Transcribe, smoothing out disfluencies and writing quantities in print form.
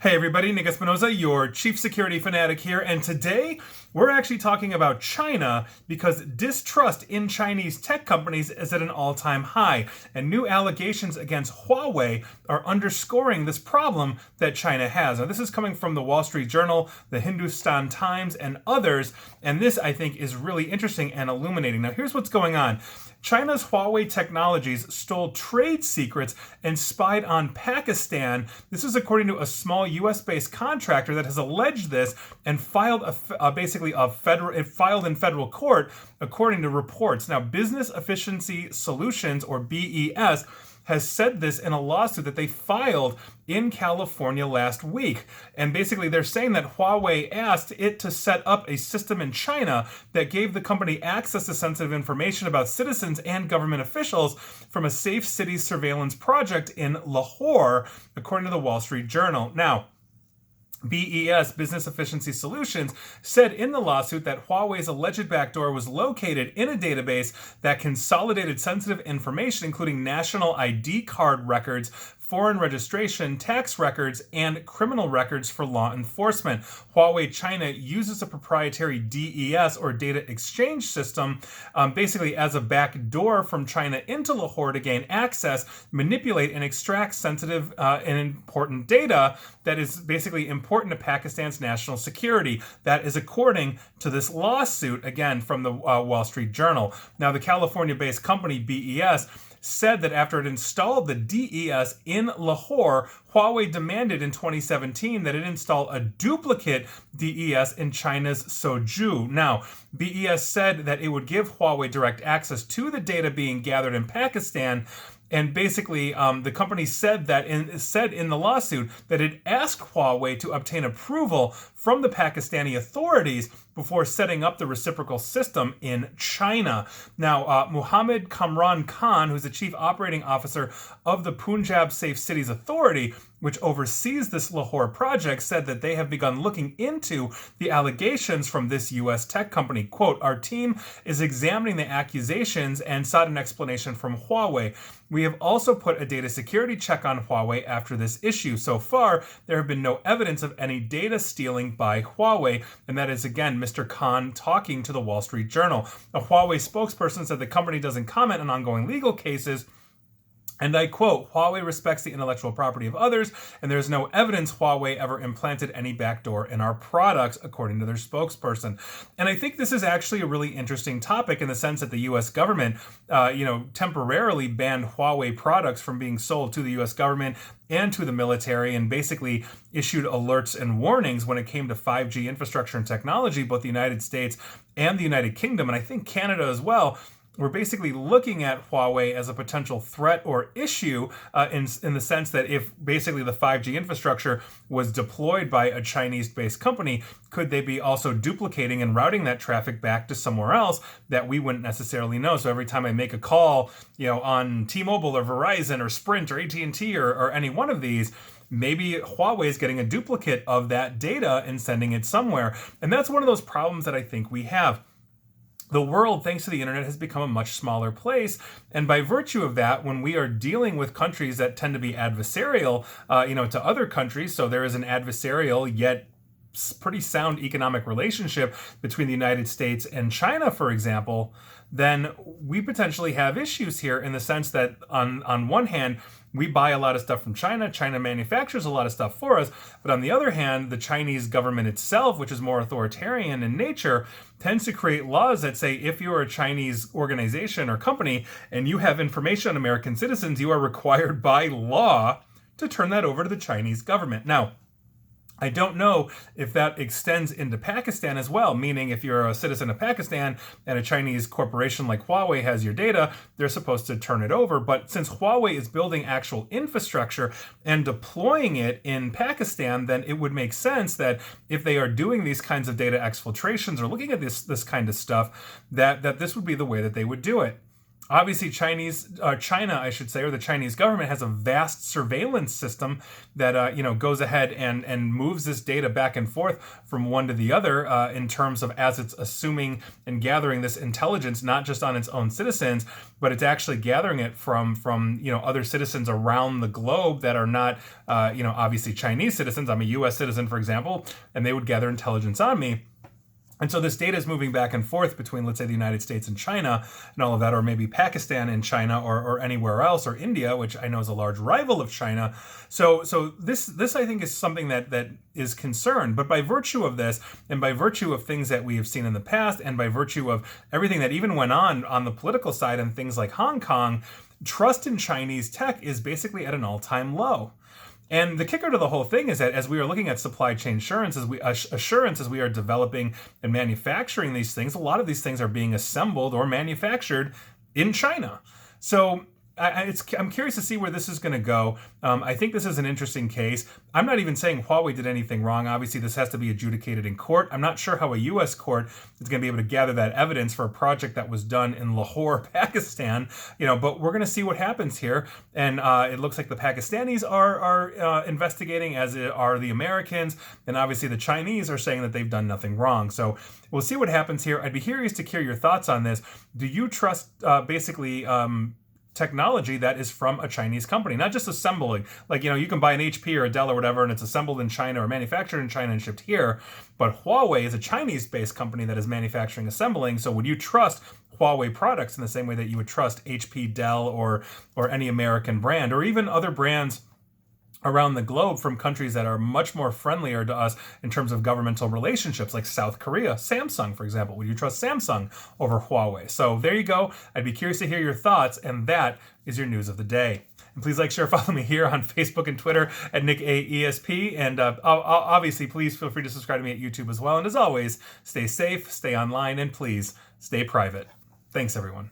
Hey everybody, Nick Espinoza, your chief security fanatic here, and today we're actually talking about China because distrust in Chinese tech companies is at an all-time high, and new allegations against Huawei are underscoring this problem that China has. Now, this is coming from the Wall Street Journal, the Hindustan Times, and others, and this, I think, is really interesting and illuminating. Now, here's what's going on. China's Huawei Technologies stole trade secrets and spied on Pakistan. This is according to a small U.S.-based contractor that has alleged this and filed it filed in federal court, according to reports. Now, Business Efficiency Solutions, or BES, has said this in a lawsuit that they filed in California last week. And basically, they're saying that Huawei asked it to set up a system in China that gave the company access to sensitive information about citizens and government officials from a safe cities surveillance project in Lahore, according to the Wall Street Journal. Now, BES, Business Efficiency Solutions, said in the lawsuit that Huawei's alleged backdoor was located in a database that consolidated sensitive information, including national ID card records, foreign registration, tax records, and criminal records for law enforcement. Huawei China uses a proprietary DES, or data exchange system, basically as a backdoor from China into Lahore to gain access, manipulate, and extract sensitive and important data that is basically important to Pakistan's national security. That is according to this lawsuit, again, from the Wall Street Journal. Now, the California-based company BES said that after it installed the DES in Lahore, Huawei demanded in 2017 that it install a duplicate DES in China's Suzhou. Now, BES said that it would give Huawei direct access to the data being gathered in Pakistan. And basically, the company said in the lawsuit that it asked Huawei to obtain approval from the Pakistani authorities before setting up the reciprocal system in China. Now, Muhammad Kamran Khan, who's the chief operating officer of the Punjab Safe Cities Authority, which oversees this Lahore project, said that they have begun looking into the allegations from this U.S. tech company. Quote, "Our team is examining the accusations and sought an explanation from Huawei. We have also put a data security check on Huawei after this issue. So far, there have been no evidence of any data stealing by Huawei." And that is, again, Mr. Khan talking to the Wall Street Journal. A Huawei spokesperson said the company doesn't comment on ongoing legal cases. And I quote, "Huawei respects the intellectual property of others, and there is no evidence Huawei ever implanted any backdoor in our products," according to their spokesperson. And I think this is actually a really interesting topic in the sense that the U.S. government, temporarily banned Huawei products from being sold to the U.S. government and to the military, and basically issued alerts and warnings when it came to 5G infrastructure and technology, both the United States and the United Kingdom, and I think Canada as well. We're basically looking at Huawei as a potential threat or issue in the sense that if basically the 5G infrastructure was deployed by a Chinese-based company, could they be also duplicating and routing that traffic back to somewhere else that we wouldn't necessarily know? So every time I make a call, on T-Mobile or Verizon or Sprint or AT&T or any one of these, maybe Huawei is getting a duplicate of that data and sending it somewhere. And that's one of those problems that I think we have. The world, thanks to the internet, has become a much smaller place. And by virtue of that, when we are dealing with countries that tend to be adversarial, to other countries, so there is an adversarial yet pretty sound economic relationship between the United States and China, for example, then we potentially have issues here in the sense that on one hand, we buy a lot of stuff from China. China manufactures a lot of stuff for us. But on the other hand, the Chinese government itself, which is more authoritarian in nature, tends to create laws that say if you're a Chinese organization or company and you have information on American citizens, you are required by law to turn that over to the Chinese government. Now, I don't know if that extends into Pakistan as well, meaning if you're a citizen of Pakistan and a Chinese corporation like Huawei has your data, they're supposed to turn it over. But since Huawei is building actual infrastructure and deploying it in Pakistan, then it would make sense that if they are doing these kinds of data exfiltrations or looking at this kind of stuff, that this would be the way that they would do it. Obviously, China, I should say, or the Chinese government has a vast surveillance system that goes ahead and moves this data back and forth from one to the other in terms of as it's assuming and gathering this intelligence, not just on its own citizens, but it's actually gathering it from other citizens around the globe that are not obviously Chinese citizens. I'm a U.S. citizen, for example, and they would gather intelligence on me. And so this data is moving back and forth between, let's say, the United States and China and all of that, or maybe Pakistan and China, or anywhere else, or India, which I know is a large rival of China. So this I think is something that is concerned. But by virtue of this, and by virtue of things that we have seen in the past, and by virtue of everything that even went on the political side and things like Hong Kong, trust in Chinese tech is basically at an all-time low. And the kicker to the whole thing is that as we are looking at supply chain assurance, as we are developing and manufacturing these things, a lot of these things are being assembled or manufactured in China. So I'm curious to see where this is going to go. I think this is an interesting case. I'm not even saying Huawei did anything wrong. Obviously, this has to be adjudicated in court. I'm not sure how a U.S. court is going to be able to gather that evidence for a project that was done in Lahore, Pakistan. But we're going to see what happens here. And it looks like the Pakistanis are investigating, as are the Americans. And obviously, the Chinese are saying that they've done nothing wrong. So we'll see what happens here. I'd be curious to hear your thoughts on this. Do you trust technology that is from a Chinese company, not just assembling, you can buy an HP or a Dell or whatever and it's assembled in China or manufactured in China and shipped here, but Huawei is a Chinese-based company that is manufacturing, assembling. So would you trust Huawei products in the same way that you would trust HP, Dell, or any American brand, or even other brands around the globe from countries that are much more friendlier to us in terms of governmental relationships, like South Korea, Samsung, for example? Would you trust Samsung over Huawei? So there you go. I'd be curious to hear your thoughts, and that is your news of the day. And please like, share, follow me here on Facebook and Twitter at NickAESP. And obviously, please feel free to subscribe to me at YouTube as well. And as always, stay safe, stay online, and please stay private. Thanks, everyone.